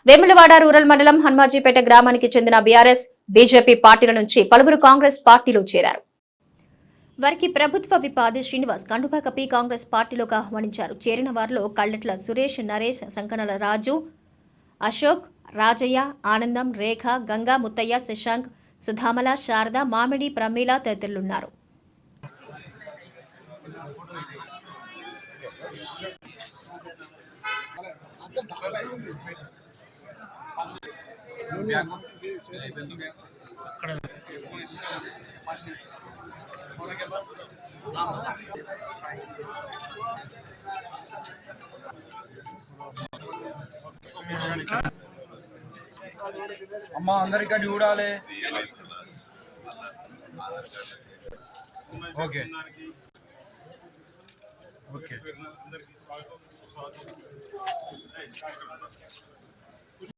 Vemulawada rural మండలం హన్మాజీపేట గ్రామానికి చెందిన బీఆర్ఎస్, బీజేపీ పార్టీల నుంచి పలువురు కాంగ్రెస్ పార్టీలో చేరారు. వారికి ప్రభుత్వ విప్ ఆది శ్రీనివాస్ కండువా కప్పి కాంగ్రెస్ పార్టీలోకి ఆహ్వానించారు. చేరిన వారిలో కళ్లెట్ల సురేష్, నరేష్, సంకనల రాజు, అశోక్, రాజయ్య, ఆనందం, రేఖ, గంగా, ముత్తయ్య, శశాంక్, సుధామల, శారద, మామిడి, ప్రమీల తదితరులున్నారు. అమ్మా అందరికీ చూడాలి. Okay okay.